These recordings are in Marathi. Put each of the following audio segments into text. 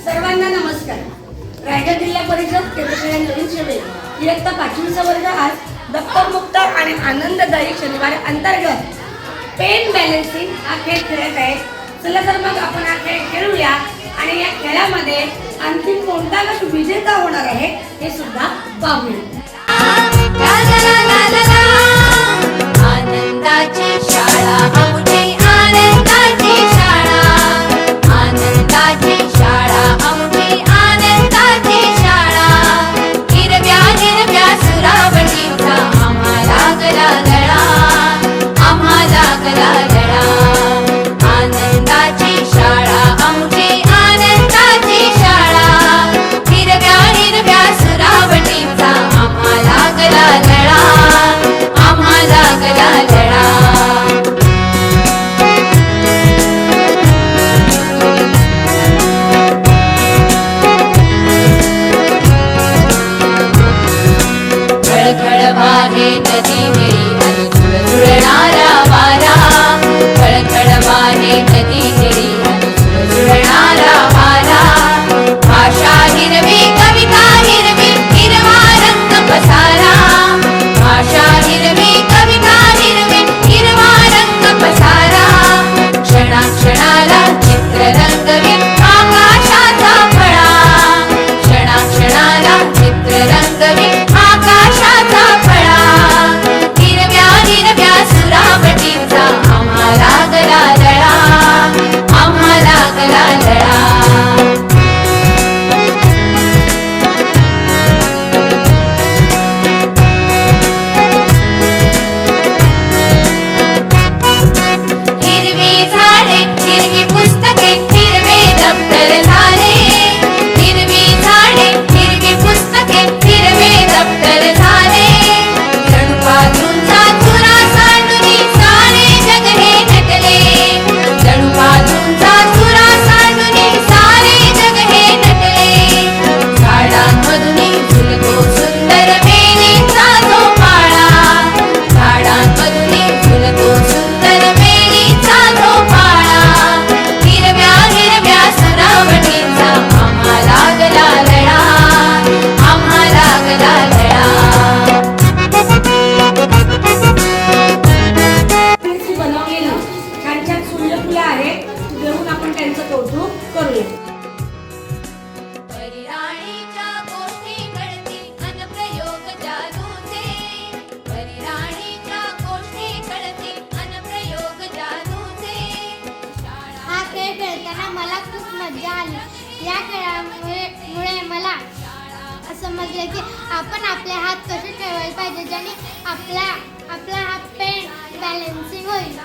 सर्वांना नमस्कार. रायगड जिल्हा परिषद केंद्रीय नवीन सेवेत इयत्ता 5वीचा वर्ग आज दप्तर मुक्त आणि आनंददायी शनिवार अंतर्गत पेन बॅलन्सिंग हा खेळ खेळत आहे. चला तर मग आपण हा खेळ खेळूया आणि या खेळामध्ये अंतिम कोणता गट विजेता होणार आहे हे सुद्धा पाहूया. आनंदाची शाळा आमची आनंदाची शाळा आनंदाची शाळा आमची आनंदाची शाळा हिरव्या हिरव्या सुरावटीचा आम्हाला गला लळा आम्हाला गला लळा आनंदाची शाळा आमची आनंदाची शाळा हिरव्या हिरव्या सुरावटीचा आम्हाला गला लळा आम्हाला गला लळा खळखळ वाहे नदी मिळी आणि झुळझुळणारा वारा खळखळ वाहे नदी मिळी आणि झुळझुळणारा वारा भाषा हिरवी कविता हिरवी हिरवा रंग पसारा भाषा हिरवी कविता हिरवी हिरवा रंग पसारा क्षणाक्षणाला चित्र रंगवी आकाशाचा फळा क्षणाक्षणाला चित्र रंगवी आकाशाचा फळा हिरव्या हिरव्या सुरावटीचा आम्हाला गला लळा आम्हाला गला लळा हिरवी झाडे हिरवी पुस्तके हिरवे दप्तर झाले हिरवी झाडे हिरवी पुस्तके हिरवे दप्तर झाले जणू बाजूंचा चुरा सांडूनी सारे जग हे नटले जणू बाजूंचा चुरा सांडूनी सारे जग हे नटले झाडांमधून झुलतो सुंदर वेलीचा जो पाळा झाडांमधून झुलतो सुंदर वेलीचा जो पाळा हिरव्या हिरव्या सुरावटीचा आम्हाला गला लळा आम्हाला गला लळा पेन्सिल बनवलेली छान छान सूर्यफुलं आहेत. घेऊन आपण त्यांचं कौतुक करूया. परिराणीच्या गोष्टी कळतील अनप्रयोग जादूचे परिराणीच्या गोष्टी कळतील अनप्रयोग जादूचे हा खेळ खेळताना मला खूप मजा आली. या खेळामुळे मला समजले की आपण आपले हात कसे ठेवायला पाहिजे ज्याने आपला हात पेन बॅलन्सिंग होईल.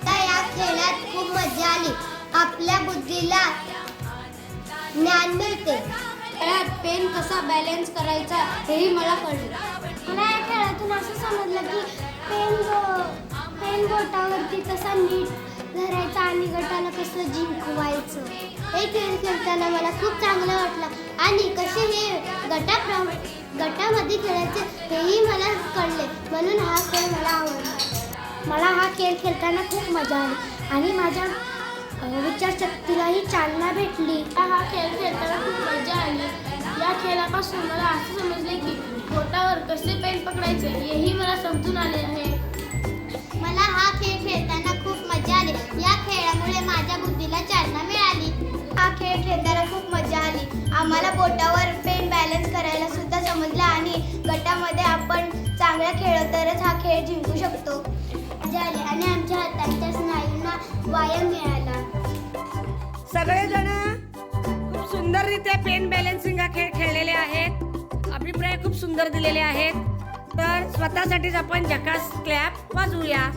तर या खेळात खूप मजा आली. आपल्या बुद्धीला ज्ञान मिळते. खेळात पेन कसा बॅलन्स करायचा हेही मला कळले. मला या खेळातून असं समजलं की पेन बोटावरती कसा नीट धरायचा आणि गटाला कसं जिंकवायचं. हे खेळ खेळताना मला खूप चांगलं वाटलं आणि कसे हे गटामध्ये खेळायचे हेही मला कळले. म्हणून हा खेळ मला आवडला. मला हा खेळ खेळताना खूप मजा आली आणि माझ्या विचारशक्तीलाही चालना भेटली. हा खेळ खेळताना खूप मजा आली. या खेळापासून मला असं समजले की बोटावर कसे पेन पकडायचे हेही मला समजून आले आहे. मला हा खेळ खेळताना खूप मजा आली. या खेळामुळे माझ्या बुद्धीला चालना मिळाली. हा खेळ खेळताना खूप मजा आली. आम्हाला बोटावर पेन बॅलन्स करायला सुद्धा समजलं आणि गटामध्ये आपण चांगला खेळलो तरच हा खेळ जिंकू शकतो. मजा आली आणि आमच्या हातांच्या स्नायूंना व्यायाम मिळाला. सगळेजण खूप सुंदररित्या पेन बॅलन्सिंग हा खेळ खेळलेले आहेत. अभिप्राय खूप सुंदर दिलेले आहेत. तर स्वतःसाठीच आपण झकास क्लॅप वाजवूया.